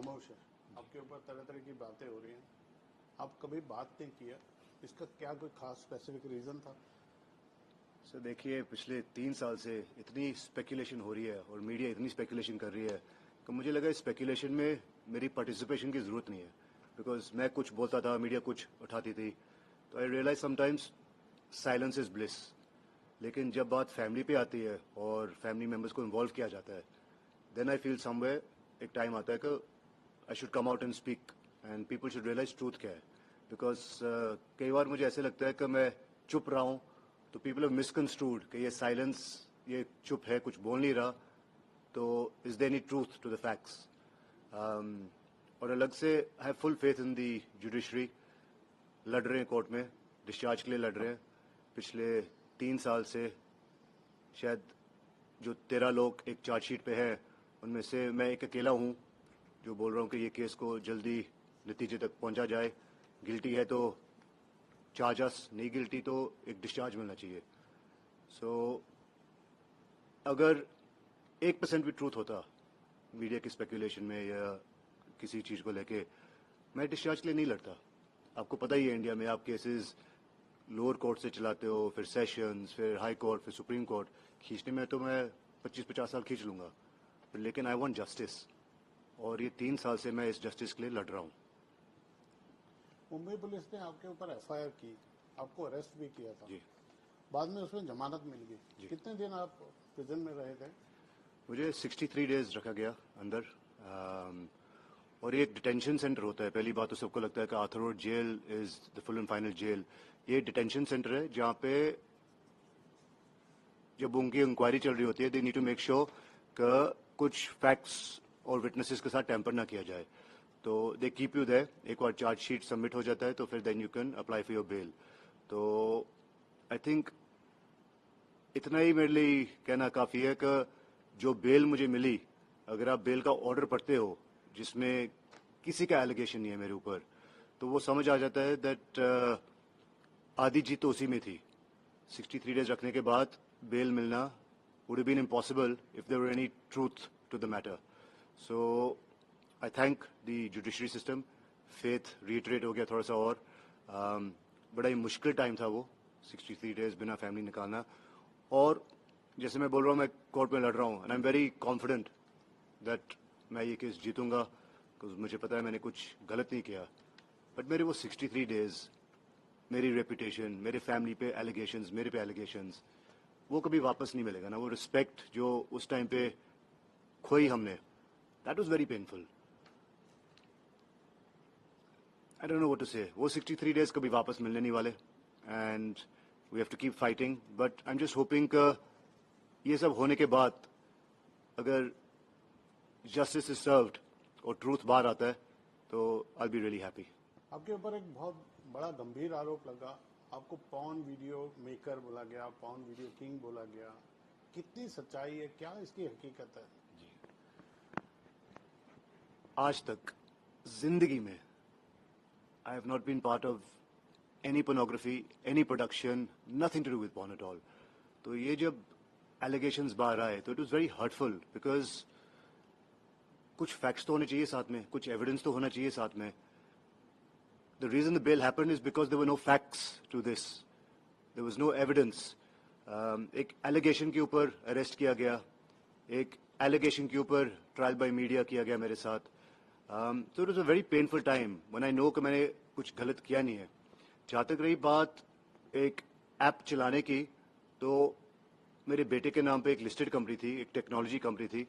खामोश है, आपके ऊपर तरह तरह की बातें हो रही हैं, आप कभी बात नहीं किया, इसका क्या कोई खास स्पेसिफिक रीज़न था? सर देखिए, पिछले 3 साल से इतनी स्पेकुलेशन हो रही है और मीडिया इतनी स्पेकुलेशन कर रही है कि मुझे लगा इस स्पेकुलेशन में मेरी पार्टिसिपेशन की ज़रूरत नहीं है, बिकॉज मैं कुछ बोलता था, मीडिया कुछ उठाती थी, तो I realize sometimes silence is bliss. लेकिन जब बात फैमिली पे आती है और फैमिली मेम्बर्स को इन्वॉल्व किया जाता है, देन आई फील समवेयर एक टाइम आता है कि I should come out and speak and people should realise truth क्या है। बिकॉज कई बार मुझे ऐसे लगता है कि मैं चुप रहा हूँ तो पीपल हैव मिसकंस्ट्रूड कि ये साइलेंस, ये चुप है, कुछ बोल नहीं रहा, तो is there any truth to the facts. और अलग से I have full faith in the judiciary. लड़ रहे हैं कोर्ट में, डिस्चार्ज के लिए लड़ रहे हैं। पिछले 3 साल से शायद जो 13 लोग एक चार्जशीट पे हैं, उनमें से मैं एक अकेला हूँ जो बोल रहा हूँ कि ये केस को जल्दी नतीजे तक पहुँचा जाए। गिल्टी है तो चार्जस, नहीं गिल्टी तो एक डिस्चार्ज मिलना चाहिए। सो अगर 1% भी ट्रूथ होता मीडिया की स्पेकुलेशन में या किसी चीज़ को लेके, मैं डिस्चार्ज के लिए नहीं लड़ता। आपको पता ही है इंडिया में आप केसेस लोअर कोर्ट से चलाते हो, फिर सेशंस, फिर हाई कोर्ट, फिर सुप्रीम कोर्ट। खींचने में तो मैं 25-50 साल खींच लूँगा, लेकिन आई वांट जस्टिस, और ये 3 साल से मैं इस जस्टिस के लिए लड़ रहा हूँ। मुंबई पुलिस ने आपके ऊपर एफआईआर की, आपको अरेस्ट भी किया था जी बाद में उसमें जमानत मिल गई। जी। कितने दिन आप प्रिजन में रहे थे? मुझे 63 डेज रखा गया अंदर। और ये एक डिटेंशन सेंटर होता है। पहली बात तो सबको लगता है कि Arthur Road jail is the full and final jail. ये डिटेंशन सेंटर है जहाँ पे जब उनकी इंक्वायरी चल रही होती है, they need to make sure कि कुछ फैक्ट्स और विटनेसेस के साथ टैंपर ना किया जाए, तो दे कीप यू देयर। एक बार चार्जशीट सबमिट हो जाता है तो फिर then you can apply for your bail. तो आई थिंक इतना ही मेरे लिए कहना काफ़ी है कि जो बेल मुझे मिली, अगर आप बेल का ऑर्डर पढ़ते हो जिसमें किसी का एलिगेशन नहीं है मेरे ऊपर, तो वो समझ आ जाता है दैट आधी जीत तो उसी में थी। 63 डेज रखने के बाद बेल मिलना would have been impossible if there were any truth to the matter. So I thank the judiciary system. Faith reiterate हो गया थोड़ा सा और बड़ा ही मुश्किल टाइम था वो 63 डेज बिना फैमिली निकालना। और जैसे मैं बोल रहा हूँ, मैं कोर्ट में लड़ रहा हूँ and I am very confident that मैं ये केस जीतूंगा, क्योंकि मुझे पता है मैंने कुछ गलत नहीं किया। बट मेरे वो 63 डेज, मेरी रेपुटेशन, मेरे फैमिली पे एलिगेशंस, मेरे पे एलिगेशंस, वो कभी वापस नहीं मिलेगा ना। वो रिस्पेक्ट जो उस टाइम पे खोई हमने, that was very painful. I don't know what to say. वो 63 डेज कभी वापस मिलने नहीं वाले and we have to keep fighting. But I am just hoping कि ये सब होने के बाद अगर जस्टिस इज सर्व्ड और ट्रूथ बाहर आता है तो I will be really happy. आपके ऊपर एक बहुत बड़ा गंभीर आरोप लगा, आपको पॉर्न वीडियो मेकर बोला गया, पॉर्न वीडियो किंग बोला गया। कितनी सच्चाई है, क्या इसकी हकीकत है? आज तक जिंदगी में I have not been part of any pornography, any production, nothing to do with porn at all. तो ये जब एलिगेशंस बाहर आए तो it was very hurtful, because कुछ फैक्ट्स तो होने चाहिए साथ में, कुछ एविडेंस तो होना चाहिए साथ में। The reason the bail happened is because there were no facts to this. There was no evidence. एक allegation के ऊपर arrest किया गया, एक allegation के ऊपर trial by media किया गया मेरे साथ। So it was a very painful time when I know कि मैंने कुछ गलत किया नहीं है। जहाँ तक रही बात एक ऐप चलाने की, तो मेरे बेटे के नाम पे एक लिस्टेड कंपनी थी, एक टेक्नोलॉजी कंपनी थी,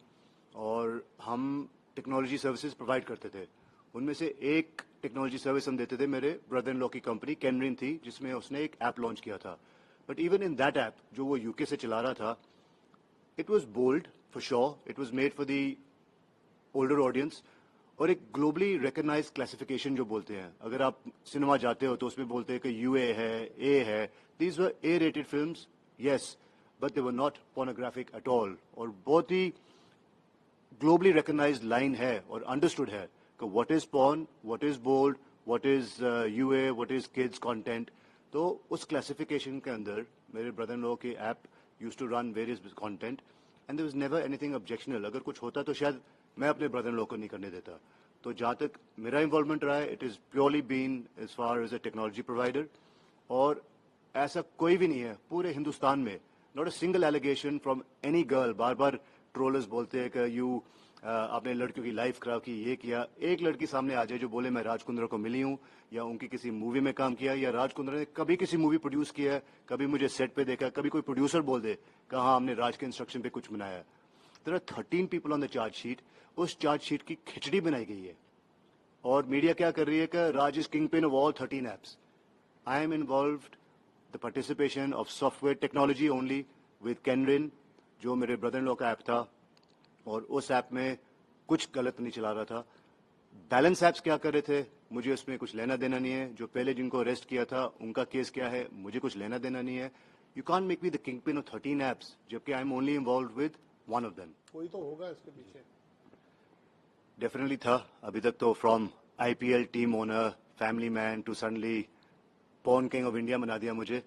और हम टेक्नोलॉजी सर्विसेज प्रोवाइड करते थे। उनमें से एक टेक्नोलॉजी सर्विस हम देते थे मेरे ब्रदर इन लॉ की कंपनी कैनरिन थी, जिसमें उसने एक ऐप लॉन्च किया था। But even in that app जो वो यूके से चला रहा था, it was bold for sure, it was made for the older audience, और एक ग्लोबली रिकॉग्नाइज क्लासिफिकेशन जो बोलते हैं। अगर आप सिनेमा जाते हो तो उसमें बोलते हैं कि यूए है, ए है। These were A rated films, yes, but they were not pornographic at all. और बहुत ही ग्लोबली रिकॉग्नाइज्ड लाइन है और अंडरस्टूड है कि what is porn, what is bold, what is UA, what is kids content. तो उस क्लासिफिकेशन के अंदर मेरे ब्रदर इन लॉ के app used to run various content and there was never anything objectional. अगर कुछ होता तो शायद मैं अपने ब्रदर इन लॉ को नहीं करने देता। तो जहाँ तक मेरा इन्वॉल्वमेंट रहा है, it is purely been as far as a technology provider, और ऐसा कोई भी नहीं है पूरे हिंदुस्तान में, not a single allegation from any girl. बार बार ट्रोलर्स बोलते हैं कि यू आपने लड़कियों की लाइफ खराब की, ये किया। एक लड़की सामने आ जाए जो बोले मैं राज कुंद्रा को मिली हूँ, या उनकी किसी मूवी में काम किया, या राज कुंद्रा ने कभी किसी मूवी प्रोड्यूस किया है, कभी मुझे सेट पे देखा, कभी कोई प्रोड्यूसर बोल दे कि हाँ हमने राज के इंस्ट्रक्शन पे कुछ बनाया है। There are 13 people on the charge sheet. उस चार्ज शीट की खिचड़ी बनाई गई है, और मीडिया क्या कर रही है कि Raj is kingpin of all 13 apps. I am involved the participation of software technology only with कैनरिन, जो मेरे ब्रदर इन लॉ का ऐप था, और उस ऐप में कुछ गलत नहीं चला रहा था। बैलेंस ऐप्स क्या कर रहे थे, मुझे उसमें कुछ लेना देना नहीं है। जो पहले जिनको अरेस्ट किया था उनका केस क्या है, मुझे कुछ लेना देना नहीं है। You can't make me the kingpin of 13 apps, जबकि I am only involve with one of them. कोई तो होगा इसके पीछे। डेफिनेटली था। अभी तक तो from IPL team owner, family man to suddenly porn king of India बना दिया मुझे।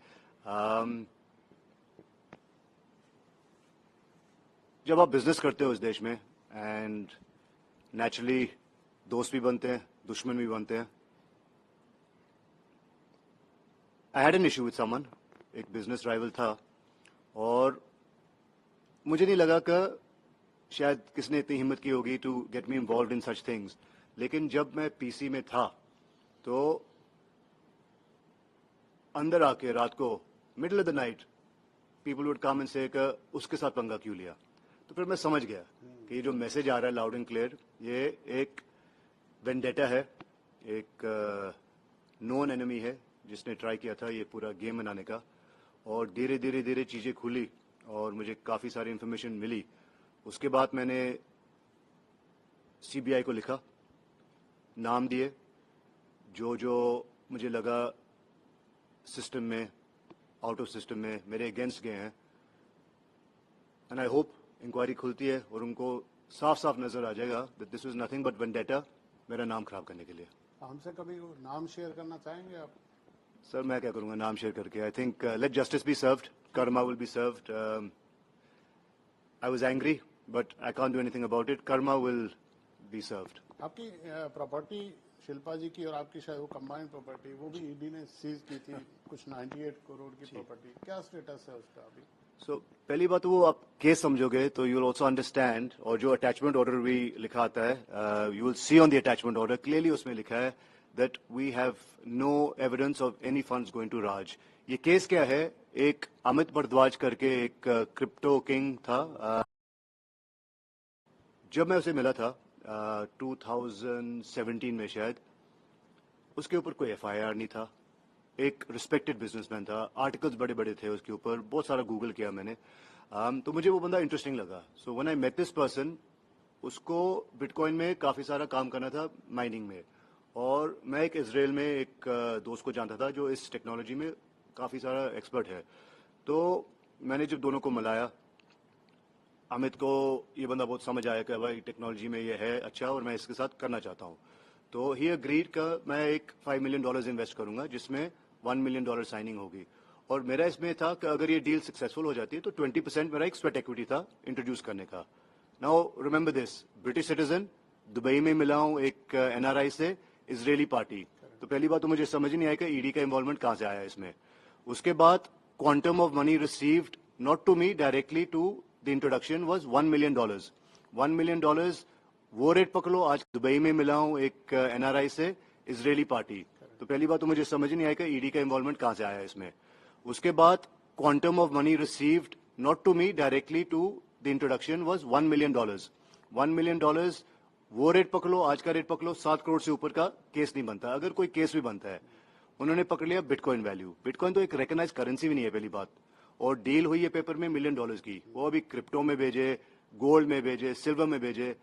जब आप बिजनेस करते हो इस देश में, एंड नेचुरली दोस्त भी बनते हैं, दुश्मन भी बनते हैं। I had an issue with someone, एक बिजनेस राइवल था, और मुझे नहीं लगा कि शायद किसने इतनी हिम्मत की होगी to get me involve in such things. लेकिन जब मैं पीसी में था तो अंदर आके रात को middle of the night people would come and से उसके साथ पंगा क्यों लिया। तो फिर मैं समझ गया कि ये जो मैसेज आ रहा है लाउड एंड क्लियर, ये एक वेंडेटा है, एक नोन एनिमी है जिसने ट्राई किया था ये पूरा गेम बनाने का। और धीरे धीरे धीरे चीज़ें खुली और मुझे काफ़ी सारी इन्फॉर्मेशन मिली। उसके बाद मैंने सीबीआई को लिखा, नाम दिए जो जो मुझे लगा सिस्टम में, आउट ऑफ सिस्टम में मेरे अगेंस्ट गए हैं। एंड आई होप इंक्वायरी खुलती है और उनको साफ साफ नजर आ जाएगा that this was nothing but vendetta, मेरा नाम खराब करने के लिए। हमसे कभी वो नाम शेयर करना चाहेंगे आप? सर मैं क्या करूंगा नाम शेयर करके। I think late justice be served, Karma will be served. I was angry but I can't do anything about it, Karma will be served. आपकी प्रॉपर्टी शिल्पा जी की और आपकी शायद वो कंबाइंड प्रॉपर्टी, वो भी ईडी ने सीज की थी, कुछ 98 करोड़ की प्रॉपर्टी, क्या स्टेटस है उसका अभी? सो पहली बात वो आप केस समझोगे तो यू विल ऑल्सो अंडरस्टैंड, और जो अटैचमेंट ऑर्डर भी लिखा आता है, you will see on the attachment order clearly उसमें लिखा है that we have no evidence of any funds going to Raj. ये केस क्या है, एक अमित भारद्वाज करके एक क्रिप्टो किंग था। जब मैं उसे मिला था 2017 में शायद, उसके ऊपर कोई एफआईआर नहीं था। एक रिस्पेक्टेड बिजनेसमैन था, आर्टिकल्स बड़े बड़े थे उसके ऊपर, बहुत सारा गूगल किया मैंने। तो मुझे वो बंदा इंटरेस्टिंग लगा। So when I met this person, उसको बिटकॉइन में काफ़ी सारा काम करना था, माइनिंग में। और मैं एक इजराइल में एक दोस्त को जानता था जो इस टेक्नोलॉजी में काफ़ी सारा एक्सपर्ट है। तो मैंने जब दोनों को मिलाया, अमित को ये बंदा बहुत समझ आया कि भाई टेक्नोलॉजी में ये है अच्छा और मैं इसके साथ करना चाहता हूँ। तो ही अग्रीड का मैं एक $5 मिलियन इन्वेस्ट करूंगा जिसमें $1 मिलियन साइनिंग होगी। और मेरा इसमें था कि अगर ये डील सक्सेसफुल हो जाती है तो 20% मेरा एक स्वेट इक्विटी था इंट्रोड्यूस करने का। Now remember this, British citizen, Dubai में मिला हूँ एक एनआरआई से, इजरायली पार्टी। तो पहली बात तो मुझे समझ ही नहीं आया कि ईडी का इन्वॉल्वमेंट कहाँ से आया इसमें। उसके बाद quantum of money received not to me directly to the introduction was $1 million. $1 million वो रेट पकड़ो, आज दुबई में मिला हूँ एक एनआरआई से, इजरायली पार्टी। तो पहली बात तो मुझे समझ ही नहीं आया कि ईडी का इन्वॉल्वमेंट कहाँ से आया इसमें। उसके बाद quantum of money received not to me directly to the introduction was $1 million. $1 million वो रेट पकड़ो, आज का रेट पकड़ो, 7 करोड़ से ऊपर का केस नहीं बनता। अगर कोई केस भी बनता है, उन्होंने पकड़ लिया बिटकॉइन वैल्यू। बिटकॉइन तो एक रिकॉग्नाइज करेंसी भी नहीं है पहली बात, और डील हुई है पेपर में $1 मिलियन की। वो अभी क्रिप्टो में भेजे, गोल्ड में भेजे, सिल्वर में भेजे,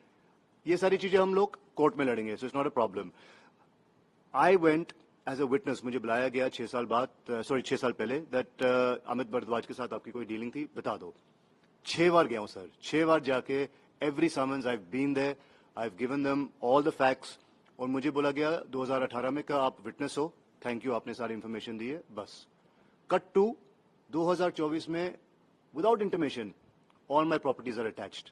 ये सारी चीजें हम लोग कोर्ट में लड़ेंगे। So it's not a problem. I went as a witness, मुझे बुलाया गया 6 साल बाद, 6 साल पहले, दैट अमित भारद्वाज के साथ आपकी कोई डीलिंग थी, बता दो। 6 बार गया हूं सर, 6 बार जाके every summons I have been there, I have given them all the facts. और मुझे बोला गया 2018 में कि आप विटनेस हो, थैंक यू, आपने सारी इंफॉर्मेशन दी है, बस। कट टू 2024 में without intimation all my properties are attached.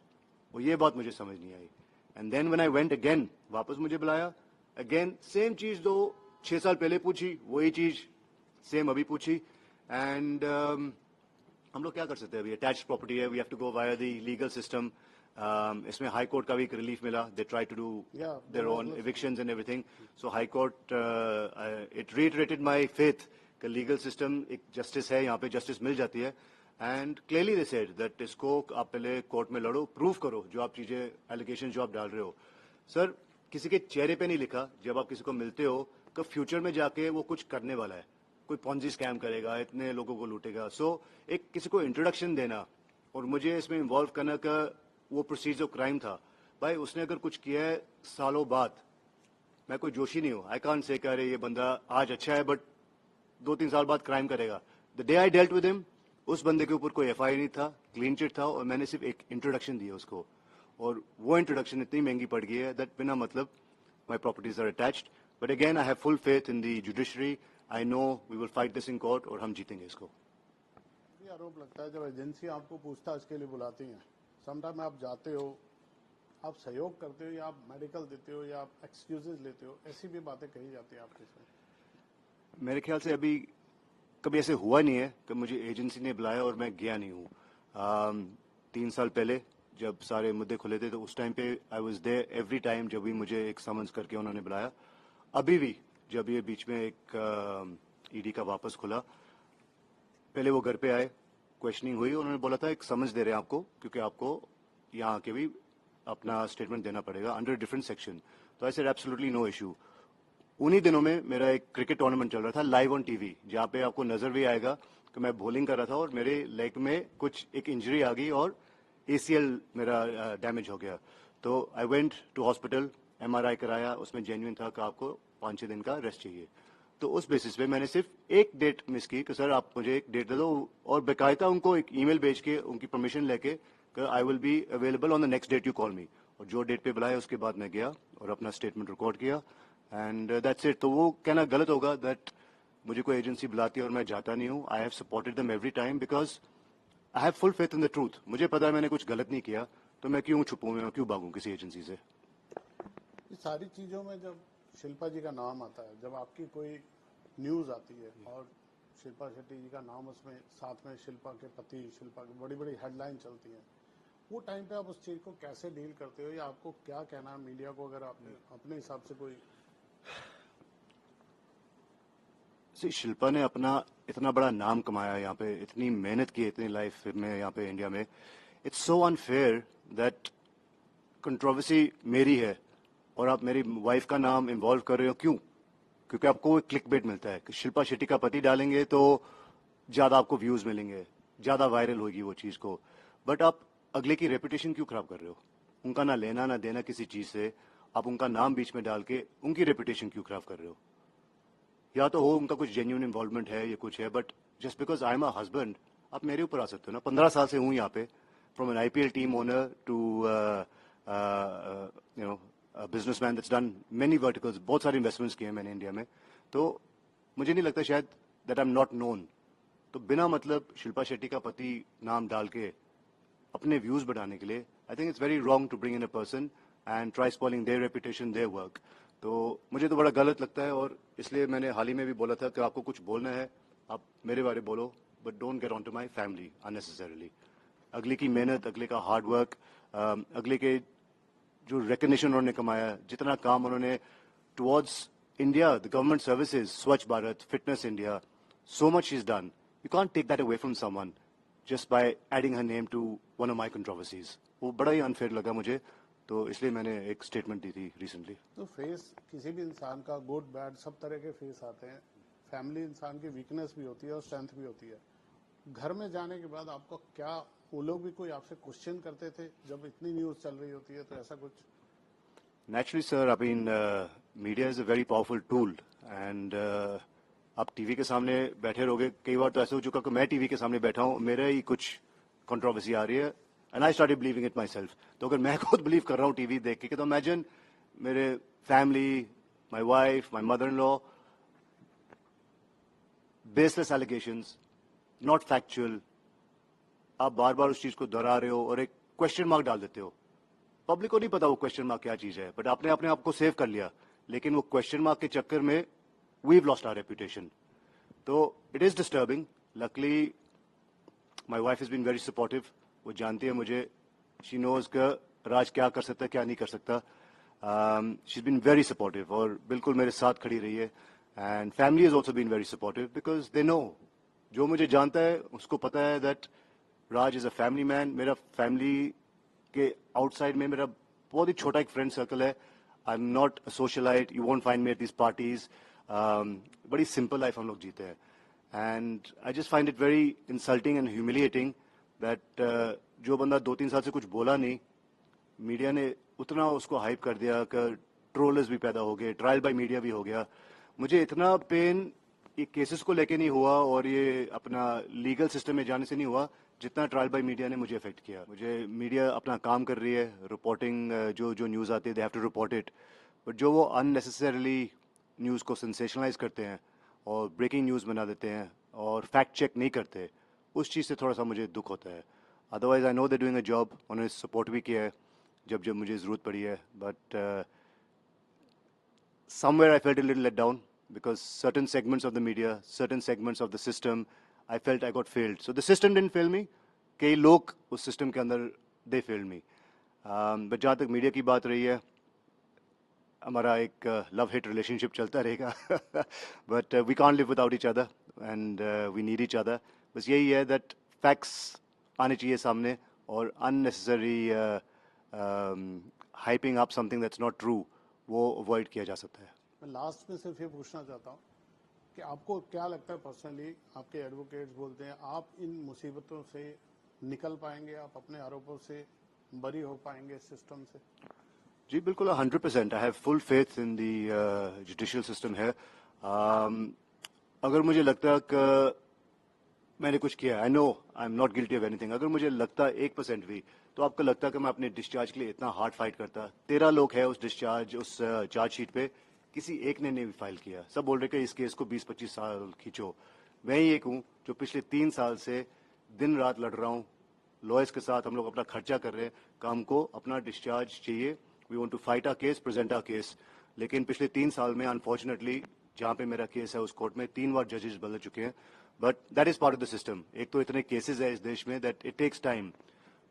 और ये बात मुझे समझ नहीं आई। And then when I went again, वापस मुझे बुलाया, अगेन सेम चीज 6 साल पहले पूछी, वही चीज सेम अभी पूछी. एंड हम लोग क्या कर सकते हैं अभी, अटैच्ड प्रॉपर्टी है, we have to go via the legal system. इसमें हाई कोर्ट का भी एक रिलीफ मिला, they try to do their own evictions and everything. So High Court, it reiterated my faith कि लीगल सिस्टम एक justice है, यहाँ पे जस्टिस मिल जाती है. And clearly they said that इसको आप पहले कोर्ट में लड़ो, प्रूव करो जो आप चीजें, एलिगेशन जो आप डाल रहे हो. सर, किसी के चेहरे पे नहीं लिखा जब आप किसी को मिलते हो कि फ्यूचर में जाके वो कुछ करने वाला है, कोई पॉन्जी स्कैम करेगा, इतने लोगों को लूटेगा. सो एक किसी को इंट्रोडक्शन देना और मुझे इसमें इन्वॉल्व करना का वो प्रोसीजर क्राइम था. भाई उसने अगर कुछ किया है सालों बाद, मैं कोई जोशी नहीं हूँ, आई कांट से कह रहे ये बंदा आज अच्छा है बट 2-3 साल बाद क्राइम करेगा. The day I dealt with him, उस बंदे के ऊपर कोई एफआईआर नहीं था, क्लीन चिट था, और मैंने सिर्फ एक इंट्रोडक्शन दिया उसको, और वो इंट्रोडक्शन इतनी महंगी पड़ गई है दैट बिना मतलब my properties are attached. But again I have full faith in the judiciary. I know we will fight this in court और हम जीतेंगे इसको. ये आरोप लगता है जब एजेंसी आपको पूछताछ के लिए बुलाती है, समटाइम आप जाते हो, आप सहयोग करते हो या आप मेडिकल देते हो या आप एक्सक्यूजेज लेते हो, ऐसी भी बातें कही जाती है आपके साथ. मेरे ख्याल से अभी कभी ऐसे हुआ नहीं है कि मुझे एजेंसी ने बुलाया और मैं गया नहीं हूँ. 3 साल पहले जब सारे मुद्दे खुले थे तो उस टाइम पे I was there every time जब भी मुझे एक समन्स करके उन्होंने बुलाया. अभी भी जब ये बीच में एक ईडी का वापस खुला, पहले वो घर पे आए, क्वेश्चनिंग हुई, उन्होंने बोला था एक समझ दे रहे हैं आपको क्योंकि आपको यहाँ आके भी अपना स्टेटमेंट देना पड़ेगा अंडर डिफरेंट सेक्शन. तो I said absolutely no issue. उन्हीं दिनों में मेरा एक क्रिकेट टूर्नामेंट चल रहा था लाइव ऑन टीवी, जहाँ पे आपको नजर भी आएगा कि मैं बॉलिंग कर रहा था और मेरे लेग में कुछ एक इंजरी आ गई और एसीएल मेरा डैमेज हो गया. तो I went to hospital, MRI कराया, उसमें जेन्युइन था कि आपको 5-6 दिन का रेस्ट चाहिए. तो उस बेसिस पे मैंने सिर्फ एक डेट मिस की कि सर आप मुझे एक डेट दे दो, और बेकायदा उनको एक ईमेल भेज के उनकी परमिशन लेके कि I will be available on the next date you call me. और जो डेट पे बुलाया उसके बाद मैं गया और अपना स्टेटमेंट रिकॉर्ड किया एंड दैट्स इट. तो वो कहना गलत होगा दैट मुझे कोई एजेंसी बुलाती है और मैं जाता नहीं हूँ. I have supported them every time because I have full faith in the truth. मुझे पता है मैंने कुछ गलत नहीं किया, तो मैं क्यों छुपूं, मैं क्यों भागूं किसी एजेंसी से. ये सारी चीज़ों में जब शिल्पा जी का नाम आता है, जब आपकी कोई न्यूज़ आती है और शिल्पा शेट्टी जी का नाम उसमें साथ में शिल्पा के पति, शिल्पा की बड़ी बड़ी हेडलाइन चलती हैं, वो टाइम पे आप उस चीज़ को कैसे डील करते हो या आपको क्या कहना है मीडिया को, अगर आपने अपने हिसाब से कोई. शिल्पा ने अपना इतना बड़ा नाम कमाया यहाँ पे, इतनी मेहनत की इतनी लाइफ में यहाँ पे इंडिया में. It's so unfair that controversy मेरी है और आप मेरी वाइफ का नाम इन्वॉल्व कर रहे हो. क्यों? क्योंकि आपको एक क्लिक बेट मिलता है कि शिल्पा शेट्टी का पति डालेंगे तो ज्यादा आपको व्यूज मिलेंगे, ज्यादा वायरल होगी वो चीज को. बट आप अगले की रेपुटेशन क्यों खराब कर रहे हो? उनका ना लेना ना देना किसी चीज से, आप उनका नाम बीच में डाल के उनकी रेपुटेशन क्यों खराब कर रहे हो? या तो हो उनका कुछ जेन्युइन इन्वॉल्वमेंट है, ये कुछ है, but just because I am a husband आप मेरे ऊपर आ सकते हो ना. 15 साल से हूँ यहाँ पे, from an IPL team owner to you know businessman that's done many verticals, बहुत सारे इन्वेस्टमेंट्स किए हैं मैंने इंडिया में. तो मुझे नहीं लगता शायद that I am not known. तो बिना मतलब शिल्पा शेट्टी का पति नाम डाल के अपने व्यूज बढ़ाने के लिए, I think it's very wrong to bring in a person and try spoiling their reputation, their work. तो मुझे तो बड़ा गलत लगता है और इसलिए मैंने हाल ही में भी बोला था कि आपको कुछ बोलना है आप मेरे बारे बोलो, but don't get on to my family unnecessarily. अगले की मेहनत, अगले का हार्ड वर्क, अगले के जो रिकग्निशन उन्होंने कमाया, जितना काम उन्होंने towards India, the government services, Swachh Bharat, fitness India, so much she's done. You can't take that away from someone just by adding her name to one of my controversies. वो बड़ा ही अनफेयर लगा मुझे, तो इसलिए मैंने एक स्टेटमेंट दी थी रिसेंटली. तो फेस किसी भी इंसान का गुड बैड सब तरह के फेस आते हैं. फैमिली इंसान की वीकनेस भी होती है और स्ट्रेंथ भी होती है. घर में जाने के बाद आपको क्या, वो लोग भी कोई आपसे क्वेश्चन करते थे जब इतनी न्यूज चल रही होती है, तो ऐसा कुछ? Naturally, sir, I mean, media is a very powerful tool and आप टीवी के सामने बैठे रहोगे, कई बार तो ऐसा हो चुका कि मैं टीवी के सामने बैठा हूँ, मेरे ही कुछ कंट्रोवर्सी आ रही है and I started believing it my self. तो अगर मैं खुद बिलीव कर रहा हूँ टीवी देख के, तो इमेजिन मेरे family, my wife, my mother in law, baseless allegations, not factual. आप बार बार उस चीज को दोहरा रहे हो और एक क्वेश्चन मार्क डाल देते हो. पब्लिक को नहीं पता वो क्वेश्चन मार्क क्या चीज है, बट आपने अपने आप को सेव कर लिया, लेकिन वो क्वेश्चन मार्क के चक्कर में वीव लॉस्ट आवर रेपुटेशन. तो it is disturbing. Luckily my wife is been very supportive. वो जानती है मुझे, शी नोज का राज क्या कर सकता है क्या नहीं कर सकता. She is been very supportive और बिल्कुल मेरे साथ खड़ी रही है. And family is also been very supportive because they know, जो मुझे जानता है उसको पता है that Raj is a family man. मेरा फैमिली के आउटसाइड में मेरा बहुत ही छोटा एक फ्रेंड सर्कल है. I am not a socialite, you won't find me at this parties. बड़ी सिंपल लाइफ हम लोग जीते हैं. And I just find it very insulting and humiliating that जो बंदा 2-3 साल से कुछ बोला नहीं, मीडिया ने उतना उसको हाइप कर दिया कि ट्रोलर्स भी पैदा हो गए, ट्रायल बाय मीडिया भी हो गया. मुझे इतना पेन ये केसेस को लेके नहीं हुआ और ये अपना लीगल सिस्टम में जाने से नहीं हुआ जितना ट्रायल बाय मीडिया ने मुझे अफेक्ट किया. मुझे मीडिया अपना काम कर रही है, रिपोर्टिंग जो जो न्यूज़ आती है they have to report it, but जो वो अननेसेसरली न्यूज़ को सेंसेशनलाइज करते हैं और ब्रेकिंग न्यूज़ बना देते हैं और फैक्ट चेक नहीं करते, उस चीज़ से थोड़ा सा मुझे दुख होता है. Otherwise I know they doing a job, उन्होंने सपोर्ट भी किया है जब जब मुझे ज़रूरत पड़ी है. But somewhere I felt a little let down because certain segments of the media, certain segments of the system, I felt I got failed. So the system didn't fail me. कई लोग उस system के अंदर they failed me. But जहाँ तक media की बात रही है, हमारा एक लव हिट रिलेशनशिप चलता रहेगा. But we can't live without each other and we need each other. बस यही है दैट फैक्ट्स आने चाहिए सामने और unnecessary hyping up something that's not true वो अवॉइड किया जा सकता है. मैं लास्ट में सिर्फ ये पूछना चाहता हूँ कि आपको क्या लगता है पर्सनली, आपके एडवोकेट्स बोलते हैं आप इन मुसीबतों से निकल पाएंगे, आप अपने आरोपों से बरी हो पाएंगे सिस्टम से? जी बिल्कुल 100%. आई have full faith in the judicial system है. अगर मुझे लगता है कि मैंने कुछ किया, आई know I am not guilty of anything, अगर मुझे लगता 1% भी, तो आपको लगता है कि मैं अपने डिस्चार्ज के लिए इतना हार्ड फाइट करता? 13 लोग हैं उस डिस्चार्ज, उस चार्ज शीट पे, किसी एक ने नहीं फाइल किया. सब बोल रहे कि इस केस को 20-25 साल खींचो. मैं ही एक हूँ जो पिछले 3 साल से दिन रात लड़ रहा हूँ लॉयर्स के साथ. हम लोग अपना खर्चा कर रहे हैं कि हमको अपना डिस्चार्ज चाहिए. We want to fight our case, present our case. लेकिन पिछले 3 साल में अनफॉर्चुनेटली जहाँ पे मेरा केस है उस कोर्ट में 3 बार जजेस बदल चुके हैं. But that is part of the system. एक तो इतने केसेस है इस देश में दैट इट टेक्स टाइम.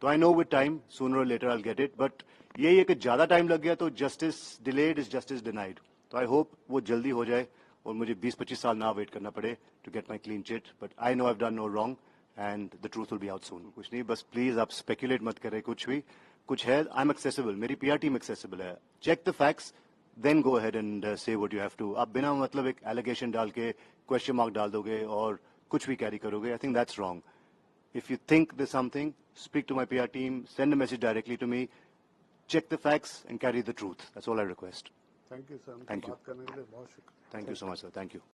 तो I know with time sooner or later I will get it. But यही है कि ज्यादा टाइम लग गया तो justice delayed is justice denied. तो आई होप वो जल्दी हो जाए और मुझे 20-25 साल ना वेट करना पड़े to get my clean chit. But I know I have done no wrong and the truth will be out soon. कुछ नहीं, बस प्लीज आप स्पेकुलेट मत करें कुछ भी. कुछ है, आई एम एक्सेसिबल, मेरी पीआर टीम एक्सेसिबल है. Check the facts, then go ahead and say what you have to. आप बिना मतलब एक एलिगेशन डाल के क्वेश्चन मार्क डाल दोगे और कुछ भी कैरी करोगे. I think that's wrong. If you think there's something, speak to my PR team, send a message directly to me, check the facts and carry the truth. That's all I request. Thank you sir, Thank you. बात करने के लिए बहुत शुक्रिया. Thank you so much, sir. Thank you.